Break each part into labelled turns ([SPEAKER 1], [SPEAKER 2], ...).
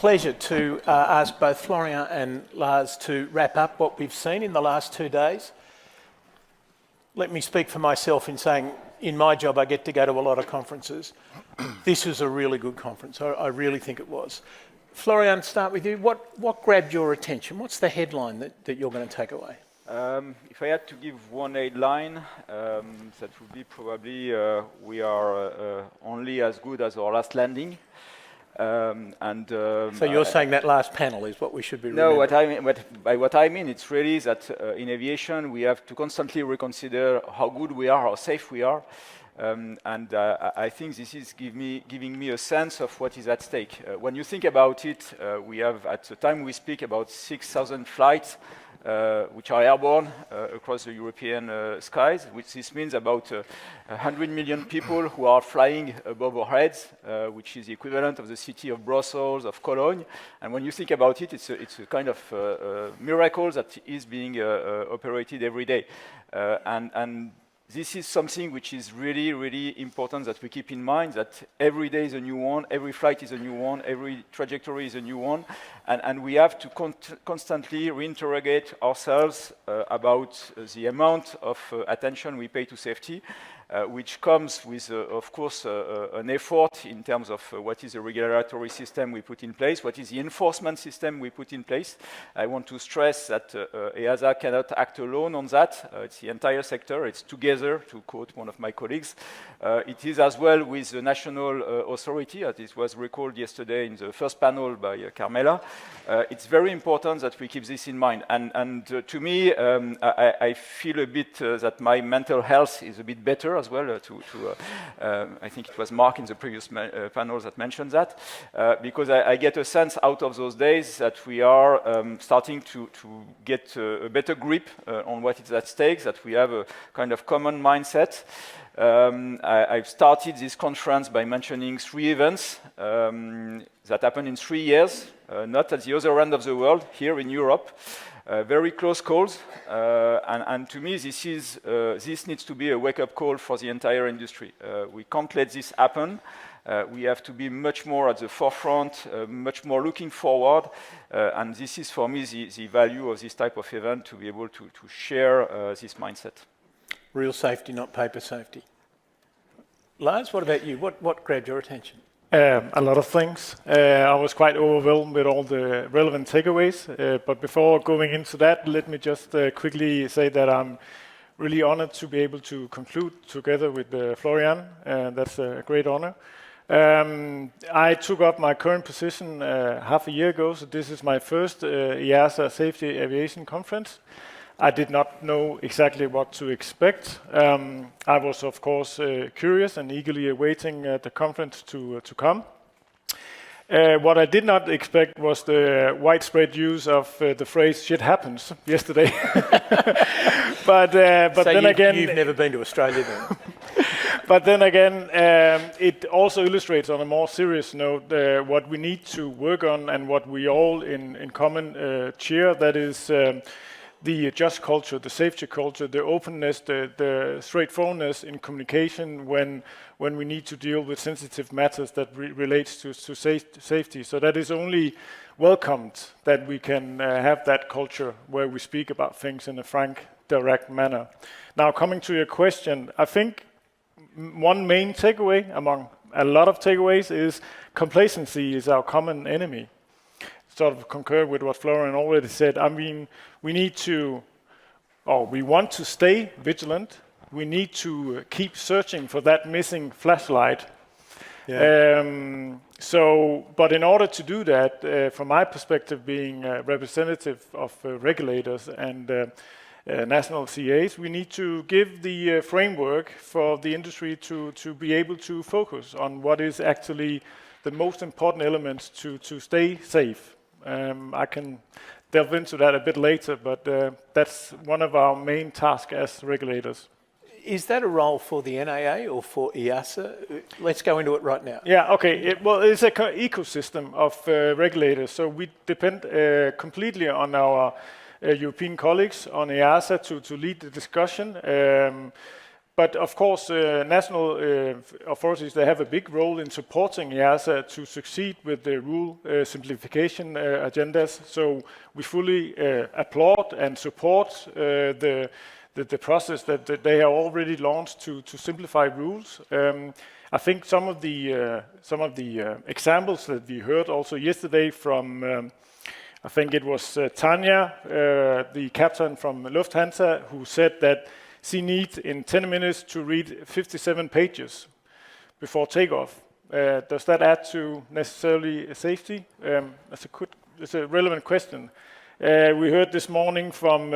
[SPEAKER 1] pleasure to ask both Florian and Lars to wrap up what we've seen in the last 2 days. Let me speak for myself in saying, in my job, I get to go to a lot of conferences. This was a really good conference. I really think it was. Florian, start with you. What grabbed your attention? What's the headline that you're going to take away?
[SPEAKER 2] If I had to give one headline, that would be probably we are only as good as our last landing.
[SPEAKER 1] So you're saying that last panel is what we should be remembering?
[SPEAKER 2] No, by what I mean, it's really that in aviation we have to constantly reconsider how good we are, how safe we are. I think this is giving me a sense of what is at stake. When you think about it, we have, at the time we speak, about 6,000 flights which are airborne across the European skies, which this means about 100 million people who are flying above our heads, which is the equivalent of the city of Brussels, of Cologne. And when you think about it, it's a kind of miracle that is being operated every day. And this is something which is really, really important that we keep in mind, that every day is a new one, every flight is a new one, every trajectory is a new one, and we have to constantly reinterrogate ourselves about the amount of attention we pay to safety, which comes with, of course, an effort in terms of what is the regulatory system we put in place, what is the enforcement system we put in place. I want to stress that EASA cannot act alone on that. It's the entire sector. It's together, to quote one of my colleagues. It is as well with the national authority, as it was recalled yesterday in the first panel by Carmela. It's very important that we keep this in mind. And to me, I feel a bit that my mental health is a bit better as well. I think it was Mark in the previous panel that mentioned that, because I get a sense out of those days that we are starting to get a better grip on what is at stake, that we have a kind of common mindset. I've started this conference by mentioning 3 events that happened in 3 years, not at the other end of the world, here in Europe. Very close calls, and to me, this needs to be a wake-up call for the entire industry. We can't let this happen. We have to be much more at the forefront, much more looking forward, and this is, for me, the value of this type of event, to be able to share this mindset.
[SPEAKER 1] Real safety, not paper safety. Lars, what about you? What grabbed your attention?
[SPEAKER 3] A lot of things. I was quite overwhelmed with all the relevant takeaways. But before going into that, let me just quickly say that I'm really honored to be able to conclude together with Florian. That's a great honor. I took up my current position half a year ago, so this is my first EASA Safety Aviation Conference. I did not know exactly what to expect. I was, of course, curious and eagerly awaiting the conference to come. What I did not expect was the widespread use of the phrase "shit happens" yesterday. but
[SPEAKER 1] so
[SPEAKER 3] then again,
[SPEAKER 1] you've never been to Australia then.
[SPEAKER 3] But then again, it also illustrates on a more serious note what we need to work on and what we all in common cheer. That is the just culture, the safety culture, the openness, the straightforwardness in communication when we need to deal with sensitive matters that relates to safety. So that is only welcomed that we can have that culture where we speak about things in a frank, direct manner. Now, coming to your question, I think one main takeaway among a lot of takeaways is complacency is our common enemy. Sort of concur with what Florian already said. I mean, we want to stay vigilant. We need to keep searching for that missing flashlight. Yeah. But in order to do that, from my perspective, being a representative of regulators and national CAs, we need to give the framework for the industry to be able to focus on what is actually the most important elements to stay safe. I can delve into that a bit later, but that's one of our main tasks as regulators.
[SPEAKER 1] Is that a role for the NAA or for EASA? Let's go into it right now.
[SPEAKER 3] Yeah, okay. It's an ecosystem of regulators, so we depend completely on our European colleagues on EASA to lead the discussion. But of course, national authorities, they have a big role in supporting EASA to succeed with the rule simplification agendas. So we fully applaud and support the process that they have already launched to simplify rules. I think some of the examples that we heard also yesterday from, I think it was Tanya, the captain from Lufthansa, who said that she needs in 10 minutes to read 57 pages before takeoff. Does that add to necessarily safety? That's a relevant question. We heard this morning from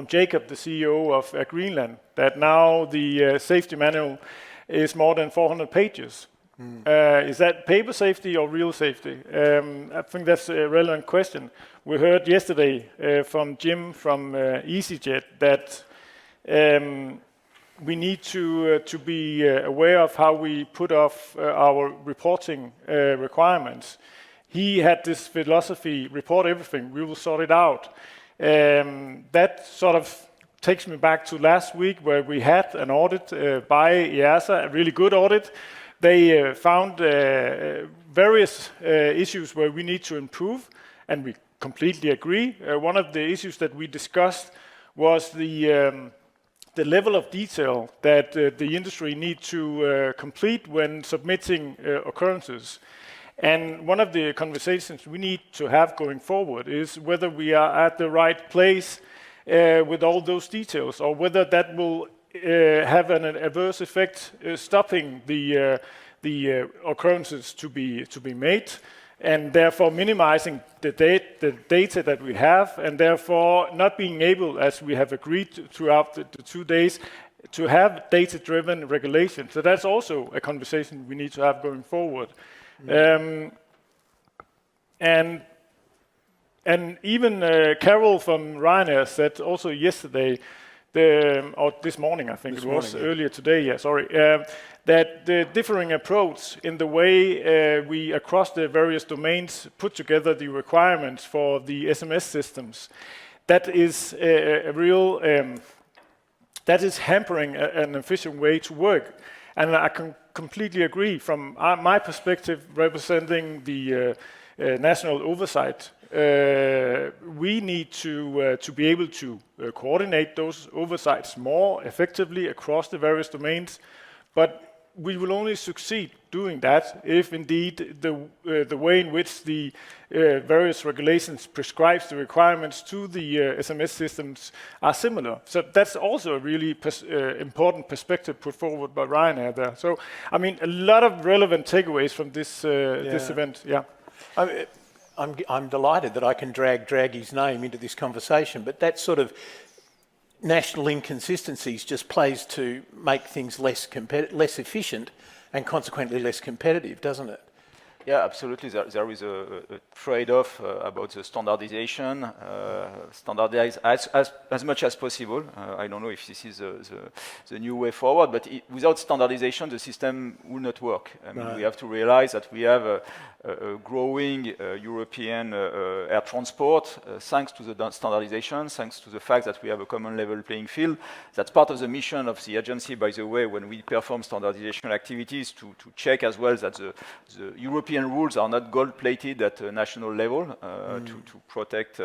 [SPEAKER 3] Jacob, the CEO of Greenland, that now the safety manual is more than 400 pages. Is that paper safety or real safety? I think that's a relevant question. We heard yesterday from Jim from EasyJet that we need to be aware of how we put off our reporting requirements. He had this philosophy: report everything, we will sort it out. That sort of takes me back to last week, where we had an audit by EASA, a really good audit. They found various issues where we need to improve, and we completely agree. One of the issues that we discussed was the level of detail that the industry need to complete when submitting occurrences. And one of the conversations we need to have going forward is whether we are at the right place with all those details, or whether that will have an adverse effect stopping the occurrences to be made, and therefore minimizing the data that we have, and therefore not being able, as we have agreed throughout the 2 days, to have data-driven regulation. So that's also a conversation we need to have going forward. And even Carol from Ryanair said also yesterday, or this morning, I think earlier today, that the differing approach in the way we across the various domains put together the requirements for the SMS systems, that is that is hampering an efficient way to work. And I can completely agree. From my perspective, representing the national oversight, we need to be able to coordinate those oversights more effectively across the various domains. But we will only succeed doing that if indeed the way in which the various regulations prescribes the requirements to the SMS systems are similar. So that's also a really important perspective put forward by Ryanair there. So, I mean, a lot of relevant takeaways from this event. Yeah.
[SPEAKER 1] I'm delighted that I can drag his name into this conversation, but that sort of national inconsistencies just plays to make things less efficient and consequently less competitive, doesn't it?
[SPEAKER 2] Yeah, absolutely. There is a trade-off about the standardization, standardize as much as possible. I don't know if this is the new way forward, but without standardization, the system will not work. I mean, we have to realize that we have a growing European air transport, thanks to the standardization, thanks to the fact that we have a common level playing field. That's part of the mission of the agency, by the way, when we perform standardization activities, to check as well that the European rules are not gold-plated at a national level, to protect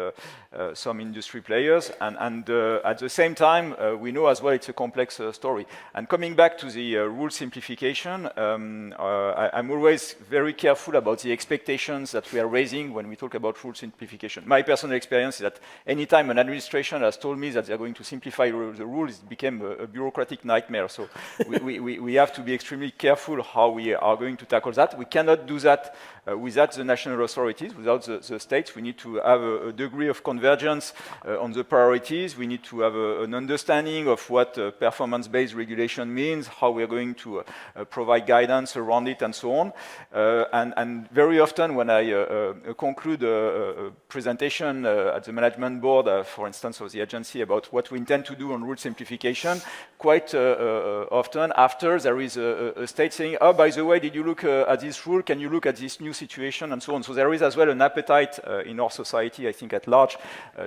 [SPEAKER 2] some industry players. And at the same time, we know as well it's a complex story. And coming back to the rule simplification, I'm always very careful about the expectations that we are raising when we talk about rule simplification. My personal experience is that anytime an administration has told me that they're going to simplify the rules, it became a bureaucratic nightmare. So we have to be extremely careful how we are going to tackle that. We cannot do that without the national authorities, without the states. We need to have a degree of convergence on the priorities. We need to have an understanding of what performance-based regulation means, how we are going to provide guidance around it, and so on. And very often when I conclude a presentation at the management board, for instance, of the agency, about what we intend to do on rule simplification, quite often after there is a state saying, oh, by the way, did you look at this rule? Can you look at at this new situation and so on. So there is as well an appetite in our society, I think at large,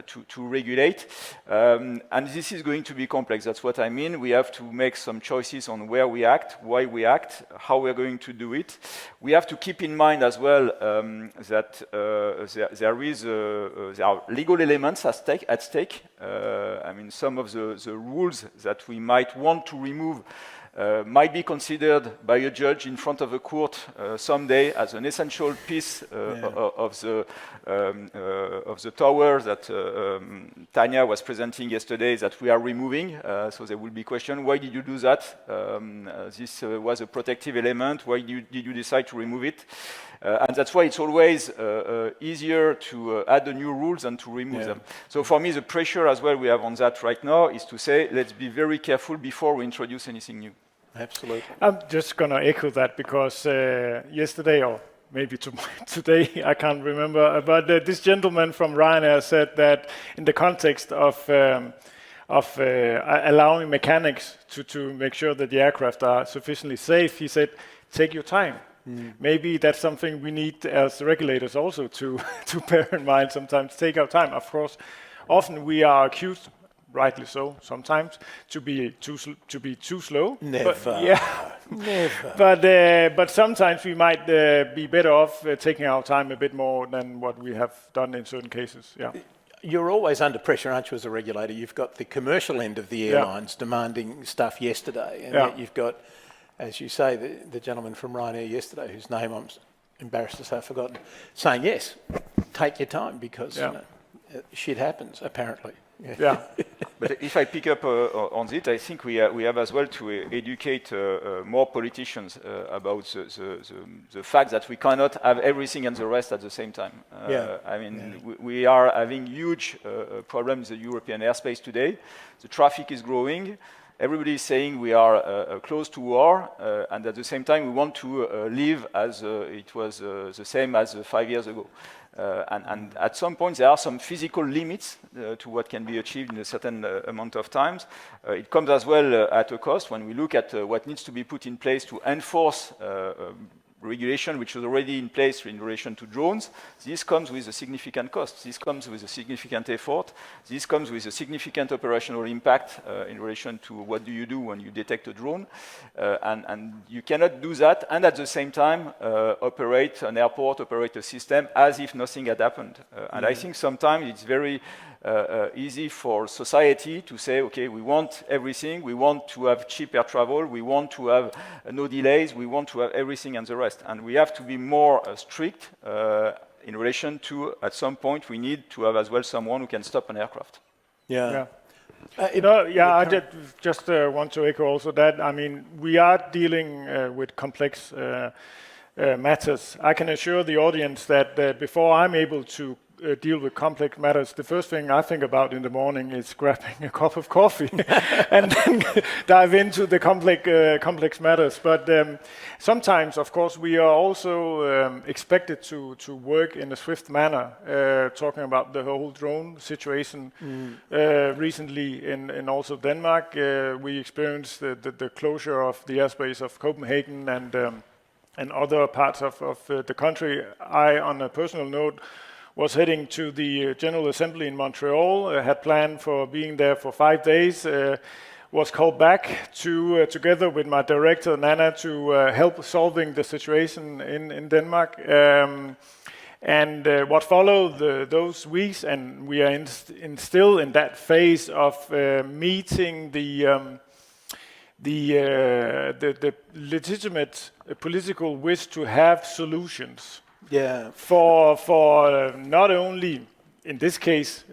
[SPEAKER 2] to regulate. And this is going to be complex. That's what I mean. We have to make some choices on where we act, why we act, how we're going to do it. We have to keep in mind as well that there are legal elements at stake. I mean, some of the rules that we might want to remove might be considered by a judge in front of a court someday as an essential piece of the tower that Tanya was presenting yesterday that we are removing. So there will be question, why did you do that? This was a protective element. Why did you decide to remove it? And that's why it's always easier to add the new rules than to remove them. So for me, the pressure as well we have on that right now is to say, let's be very careful before we introduce anything new.
[SPEAKER 1] Absolutely.
[SPEAKER 3] I'm just going to echo that because yesterday, or maybe today, I can't remember, but this gentleman from Ryanair said that in the context of allowing mechanics to make sure that the aircraft are sufficiently safe, he said, take your time. Maybe that's something we need as regulators also to bear in mind sometimes, take our time. Of course, often we are accused, rightly so, sometimes, to be too slow.
[SPEAKER 1] Never.
[SPEAKER 3] Never. But sometimes we might be better off taking our time a bit more than what we have done in certain cases. Yeah.
[SPEAKER 1] You're always under pressure, aren't you, as a regulator? You've got the commercial end of the airlines demanding stuff yesterday, and yet you've got, as you say, the gentleman from Ryanair yesterday, whose name I'm embarrassed to say I've forgotten, saying, yes, take your time because shit happens, apparently.
[SPEAKER 3] Yeah.
[SPEAKER 2] But if I pick up on it, I think we have as well to educate more politicians about the fact that we cannot have everything and the rest at the same time. I mean, we are having huge problems in the European airspace today. The traffic is growing. Everybody is saying we are close to war, and at the same time we want to live as it was the same as 5 years ago. And at some point there are some physical limits to what can be achieved in a certain amount of times. It comes as well at a cost when we look at what needs to be put in place to enforce regulation which is already in place in relation to drones. This comes with a significant cost. This comes with a significant effort. This comes with a significant operational impact in relation to what do you do when you detect a drone. And you cannot do that and at the same time operate an airport, operate a system as if nothing had happened. And I think sometimes it's very easy for society to say, okay, we want everything, we want to have cheap air travel, we want to have no delays, we want to have everything and the rest. And we have to be more strict in relation to, at some point, we need to have as well someone who can stop an aircraft.
[SPEAKER 3] I just want to echo also that, I mean, we are dealing with complex matters. I can assure the audience that before I'm able to deal with complex matters, the first thing I think about in the morning is grabbing a cup of coffee and then dive into the complex matters. But sometimes, of course, we are also expected to work in a swift manner, talking about the whole drone situation. Recently in also Denmark, we experienced the closure of the airspace of Copenhagen and other parts of the country. I, on a personal note, was heading to the General Assembly in Montreal, had planned for being there for 5 days, was called back to, together with my director, Nana, to help solving the situation in Denmark. And what followed those weeks, and we are still in that phase of meeting the legitimate political wish to have solutions. For not only, in this case,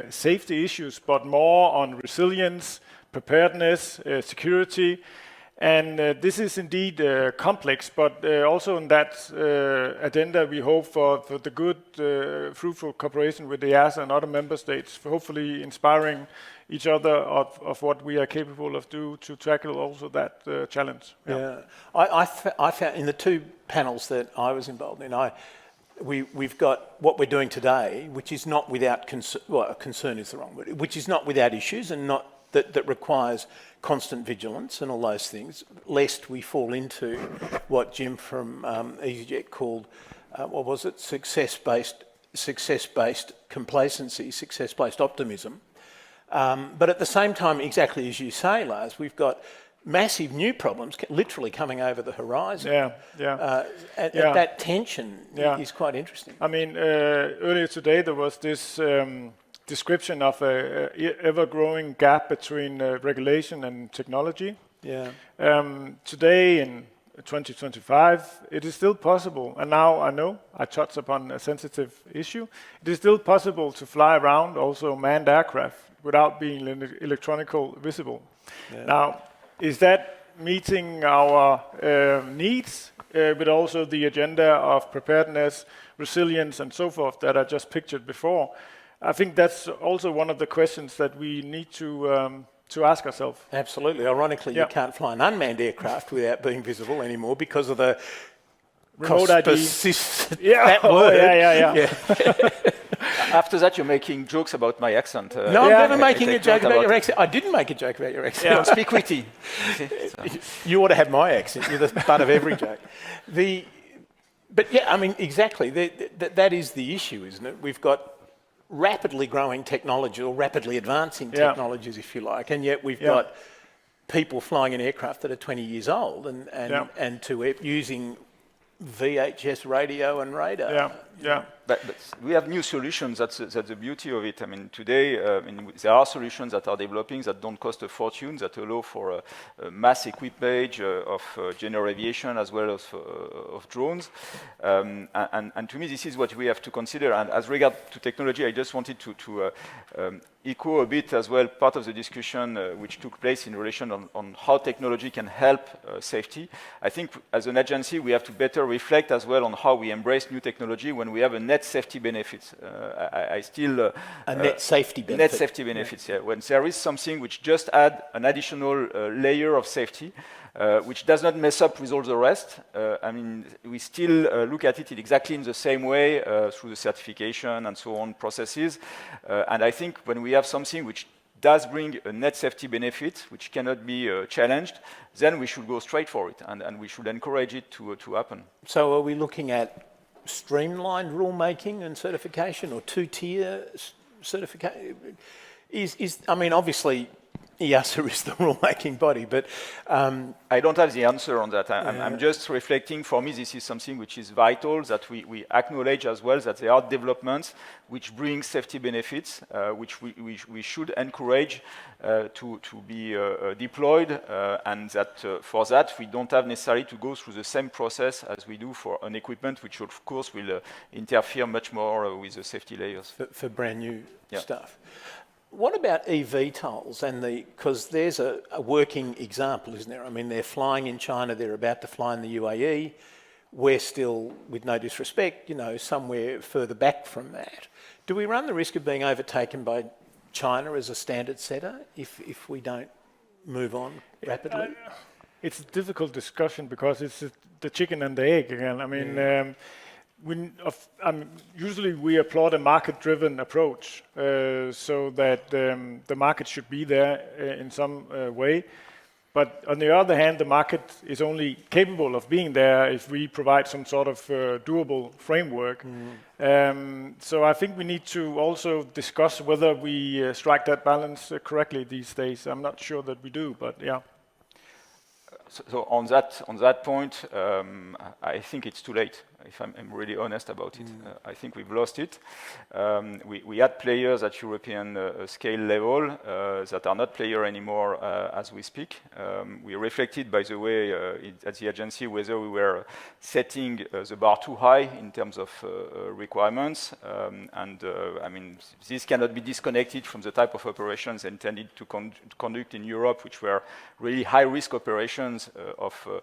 [SPEAKER 3] safety issues, but more on resilience, preparedness, security. And this is indeed complex, but also in that agenda we hope for the good, fruitful cooperation with the EASA and other member states, for hopefully inspiring each other of what we are capable of to tackle also that challenge.
[SPEAKER 1] I found in the two panels that I was involved in, we've got what we're doing today, which is not without concern. Well, concern is the wrong word. Which is not without issues and not that requires constant vigilance and all those things, lest we fall into what Jim from EasyJet called, what was it, success-based complacency, success-based optimism. But at the same time, exactly as you say, Lars, we've got massive new problems literally coming over the horizon. That tension is quite interesting.
[SPEAKER 3] I mean, earlier today there was this description of a ever-growing gap between regulation and technology. Today in 2025, it is still possible, and now I know I touched upon a sensitive issue, it is still possible to fly around also manned aircraft without being electronically visible. Now, is that meeting our needs, but also the agenda of preparedness, resilience, and so forth that I just pictured before? I think that's also one of the questions that we need to ask ourselves.
[SPEAKER 1] Absolutely. Ironically, you can't fly an unmanned aircraft without being visible anymore because of the
[SPEAKER 3] remote ID.
[SPEAKER 1] That word.
[SPEAKER 2] After that, you're making jokes about my accent.
[SPEAKER 1] No, I'm never making a joke about your accent. I didn't make a joke about your accent.
[SPEAKER 2] Yeah. Speak witty.
[SPEAKER 1] You ought to have my accent. You're the butt of every joke. But yeah, I mean, exactly. That is the issue, isn't it? We've got rapidly growing technology, or rapidly advancing technologies, if you like, and yet we've got people flying in aircraft that are 20 years old and using VHS radio and radar.
[SPEAKER 2] But we have new solutions. That's the beauty of it. I mean, today there are solutions that are developing that don't cost a fortune, that allow for a mass equipage of general aviation as well as of drones. And to me, this is what we have to consider. And as regard to technology, I just wanted to echo a bit as well part of the discussion which took place in relation on how technology can help safety. I think as an agency, we have to better reflect as well on how we embrace new technology when we have a net safety benefit.
[SPEAKER 1] Net safety benefit.
[SPEAKER 2] Net safety benefits, when there is something which just add an additional layer of safety, which does not mess up with all the rest. I mean, we still look at it exactly in the same way through the certification and so on processes. And I think when we have something which does bring a net safety benefit, which cannot be challenged, then we should go straight for it, and we should encourage it to happen.
[SPEAKER 1] So are we looking at streamlined rulemaking and certification, or two-tier certification? I mean, obviously, EASA is the rulemaking body, but
[SPEAKER 2] I don't have the answer on that. I'm just reflecting. For me, this is something which is vital, that we acknowledge as well that there are developments which bring safety benefits, which we should encourage to be deployed, and that for that we don't have necessarily to go through the same process as we do for an equipment, which of course will interfere much more with the safety layers.
[SPEAKER 1] For brand new stuff. What about eVTOLs? Because there's a working example, isn't there? I mean, they're flying in China, they're about to fly in the UAE. We're still, with no disrespect, somewhere further back from that. Do we run the risk of being overtaken by China as a standard setter if we don't move on rapidly?
[SPEAKER 3] It's a difficult discussion because it's the chicken and the egg again. I mean, usually we applaud a market-driven approach, so that the market should be there in some way. But on the other hand, the market is only capable of being there if we provide some sort of doable framework. So I think we need to also discuss whether we strike that balance correctly these days. I'm not sure that we do, but yeah.
[SPEAKER 2] So on that point, I think it's too late. If I'm really honest about it, I think we've lost it. We had players at European scale level that are not players anymore as we speak. We reflected, by the way, at the agency whether we were setting the bar too high in terms of requirements. I mean, this cannot be disconnected from the type of operations intended to conduct in Europe, which were really high-risk operations of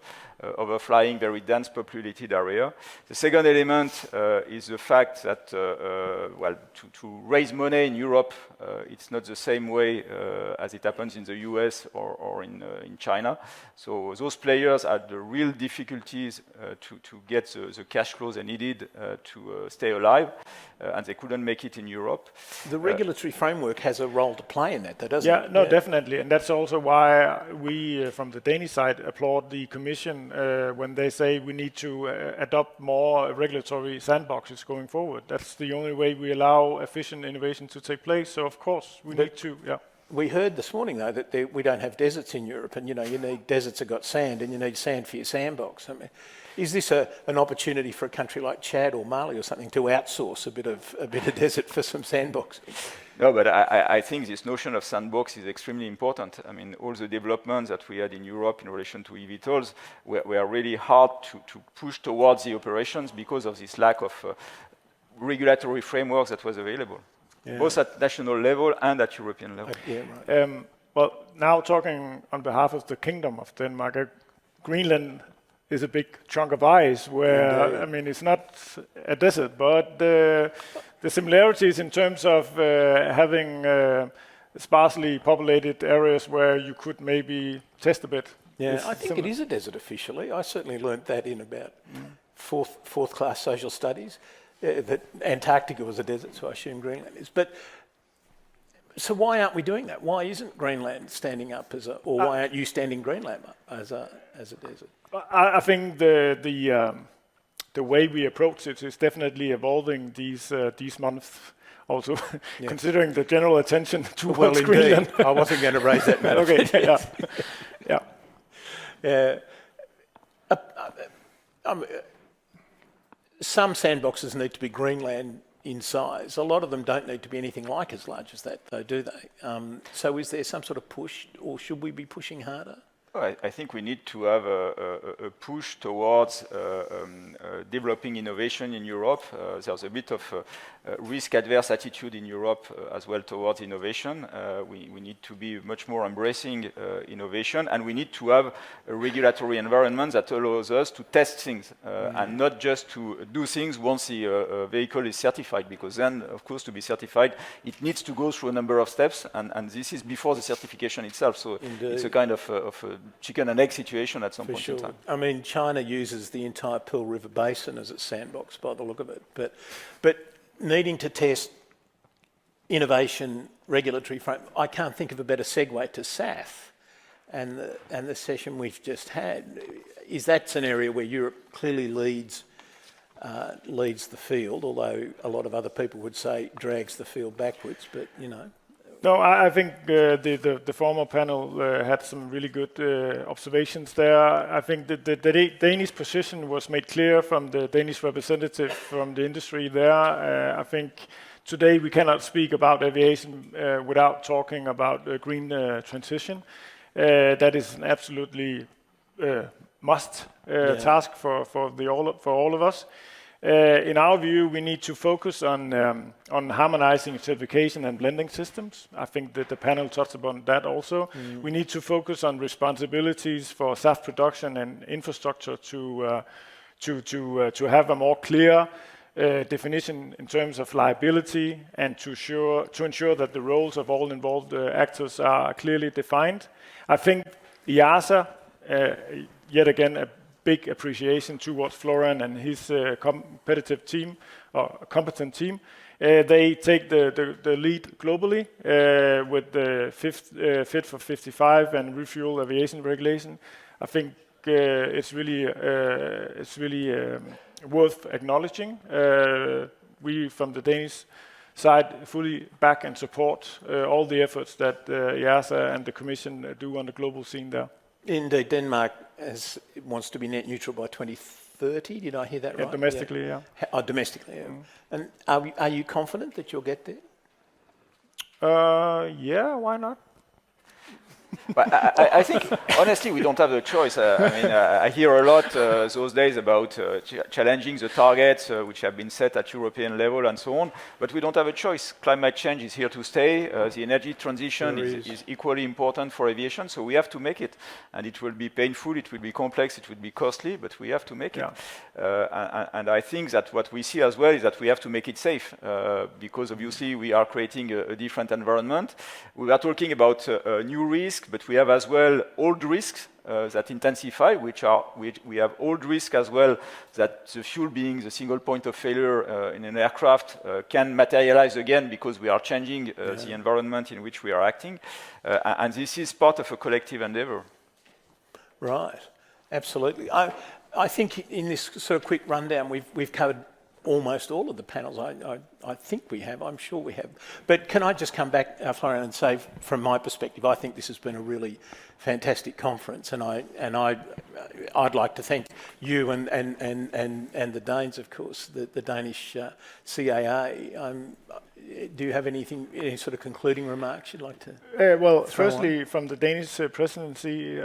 [SPEAKER 2] overflying very dense populated area. The second element is the fact that, well, to raise money in Europe, it's not the same way as it happens in the US or in China. So those players had the real difficulties to get the cash flows they needed to stay alive, and they couldn't make it in Europe.
[SPEAKER 1] The regulatory framework has a role to play in that, though, doesn't it?
[SPEAKER 3] No, definitely. And that's also why we, from the Danish side, applaud the Commission when they say we need to adopt more regulatory sandboxes going forward. That's the only way we allow efficient innovation to take place. So, of course, we need to,
[SPEAKER 1] We heard this morning, though, that we don't have deserts in Europe, and you need deserts that got sand, and you need sand for your sandbox. I mean, is this an opportunity for a country like Chad or Mali or something to outsource a bit of desert for some sandbox?
[SPEAKER 2] No, but I think this notion of sandbox is extremely important. I mean, all the developments that we had in Europe in relation to eVTOLs were really hard to push towards the operations because of this lack of regulatory frameworks that was available. Yeah. Both at national level and at European level.
[SPEAKER 3] Right. Well, now talking on behalf of the Kingdom of Denmark, Greenland is a big chunk of ice where, I mean, it's not a desert, but the similarities in terms of having sparsely populated areas where you could maybe test a bit.
[SPEAKER 1] Yeah, I think it is a desert officially. I certainly learnt that in about fourth class social studies. That Antarctica was a desert, so I assume Greenland is. But so why aren't we doing that? Why isn't Greenland standing up or why aren't you standing Greenland up as a desert?
[SPEAKER 3] I think the way we approach it is definitely evolving these months. Also, considering the general attention towards Greenland.
[SPEAKER 1] I wasn't going to raise that matter.
[SPEAKER 3] Okay.
[SPEAKER 1] Some sandboxes need to be Greenland in size. A lot of them don't need to be anything like as large as that, though, do they? So is there some sort of push, or should we be pushing harder?
[SPEAKER 2] I think we need to have a push towards developing innovation in Europe. There's a bit of risk-adverse attitude in Europe as well towards innovation. We need to be much more embracing innovation, and we need to have a regulatory environment that allows us to test things and not just to do things once the vehicle is certified, because then, of course, to be certified, it needs to go through a number of steps, and this is before the certification itself. So it's a kind of a chicken and egg situation at some point in time.
[SPEAKER 1] I mean, China uses the entire Pearl River Basin as its sandbox by the look of it. But needing to test innovation, regulatory frame, I can't think of a better segue to SAF and the session we've just had. Is that an area where Europe clearly leads the field, although a lot of other people would say drags the field backwards, but
[SPEAKER 3] No, I think the former panel had some really good observations there. I think that the Danish position was made clear from the Danish representative from the industry there. I think today we cannot speak about aviation without talking about green transition. That is an absolutely must task for all of us. In our view, we need to focus on harmonizing certification and blending systems. I think that the panel touched upon that also. We need to focus on responsibilities for SAF production and infrastructure to have a more clear definition in terms of liability and to ensure that the roles of all involved actors are clearly defined. I think EASA, yet again, a big appreciation towards Florian and his competitive team or competent team. They take the lead globally with the Fit for 55 and refuel aviation regulation. I think it's really worth acknowledging. We from the Danish side fully back and support all the efforts that EASA and the Commission do on the global scene there.
[SPEAKER 1] Indeed, Denmark wants to be net neutral by 2030. Did I hear that right?
[SPEAKER 3] Domestically, yeah.
[SPEAKER 1] Domestically, yeah. And are you confident that you'll get there?
[SPEAKER 3] Yeah, why not?
[SPEAKER 2] But I think, honestly, we don't have a choice. I mean, I hear a lot those days about challenging the targets which have been set at European level and so on, but we don't have a choice. Climate change is here to stay. The energy transition is equally important for aviation, so we have to make it. And it will be painful, it will be complex, it will be costly, but we have to make it. And I think that what we see as well is that we have to make it safe, because obviously we are creating a different environment. We are talking about new risks, but we have as well old risks that intensify, we have old risk as well, that the fuel being the single point of failure in an aircraft can materialize again because we are changing the environment in which we are acting. And this is part of a collective endeavor.
[SPEAKER 1] Right, absolutely. I think in this sort of quick rundown, we've covered almost all of the panels. I think we have, I'm sure we have. But can I just come back, Florian, and say, from my perspective, I think this has been a really fantastic conference, and I'd like to thank you and the Danes, of course, the Danish CAA. Do you have any sort of concluding remarks you'd like to?
[SPEAKER 3] Well, firstly, from the Danish presidency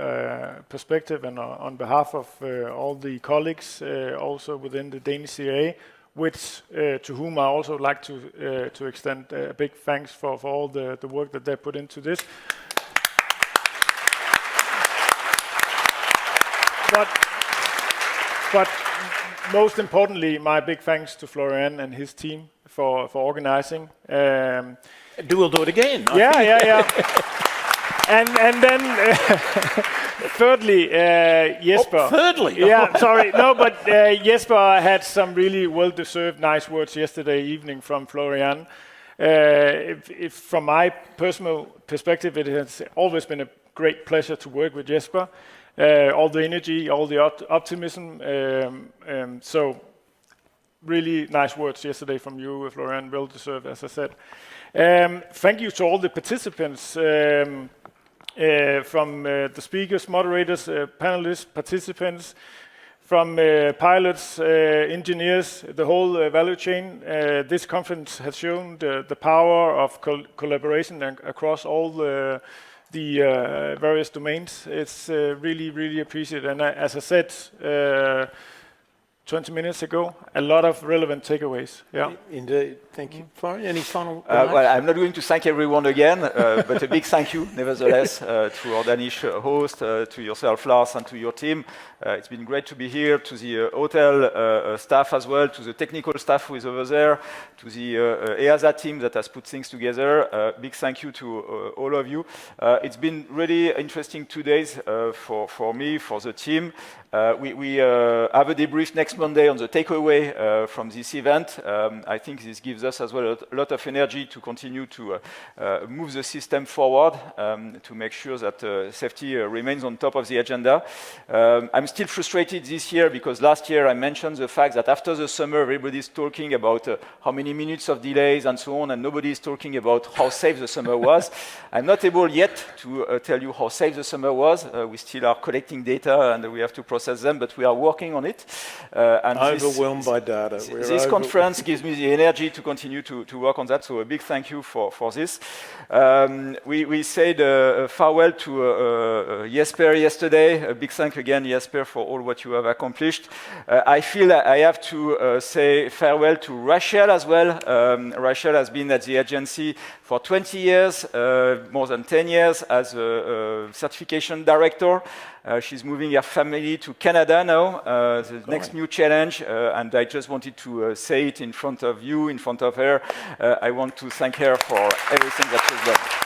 [SPEAKER 3] perspective, and on behalf of all the colleagues also within the Danish CAA, which to whom I also like to extend a big thanks for all the work that they put into this. But most importantly, my big thanks to Florian and his team for organizing.
[SPEAKER 1] We'll do it again.
[SPEAKER 3] Yeah. And then thirdly, Jesper.
[SPEAKER 1] Oh, thirdly?
[SPEAKER 3] Yeah, sorry. No, but Jesper had some really well-deserved nice words yesterday evening from Florian. From my personal perspective, it has always been a great pleasure to work with Jesper. All the energy, all the optimism. So really nice words yesterday from you, Florian, well-deserved, as I said. Thank you to all the participants, from the speakers, moderators, panelists, participants, from pilots, engineers, the whole value chain. This conference has shown the power of collaboration across all the various domains. It's really, really appreciated. And as I said 20 minutes ago, a lot of relevant takeaways. Yeah.
[SPEAKER 1] Indeed. Thank you. Florian, any final remarks?
[SPEAKER 2] Well, I'm not going to thank everyone again, but a big thank you, nevertheless, to our Danish host, to yourself, Lars, and to your team. It's been great to be here, to the hotel staff as well, to the technical staff who is over there, to the EASA team that has put things together. Big thank you to all of you. It's been really interesting 2 days for me, for the team. We have a debrief next Monday on the takeaway from this event. I think this gives us as well a lot of energy to continue to move the system forward, to make sure that safety remains on top of the agenda. I'm still frustrated this year because last year I mentioned the fact that after the summer everybody's talking about how many minutes of delays and so on, and nobody is talking about how safe the summer was. I'm not able yet to tell you how safe the summer was. We still are collecting data and we have to process them, but we are working on it. And
[SPEAKER 1] overwhelmed by data.
[SPEAKER 2] This conference gives me the energy to continue to work on that, so a big thank you for this. We said farewell to Jesper yesterday. A big thank again, Jesper, for all what you have accomplished. I feel I have to say farewell to Rachel as well. Rachel has been at the agency for 20 years, more than 10 years as a certification director. She's moving her family to Canada now, the next new challenge, and I just wanted to say it in front of you, in front of her. I want to thank her for everything that she's done.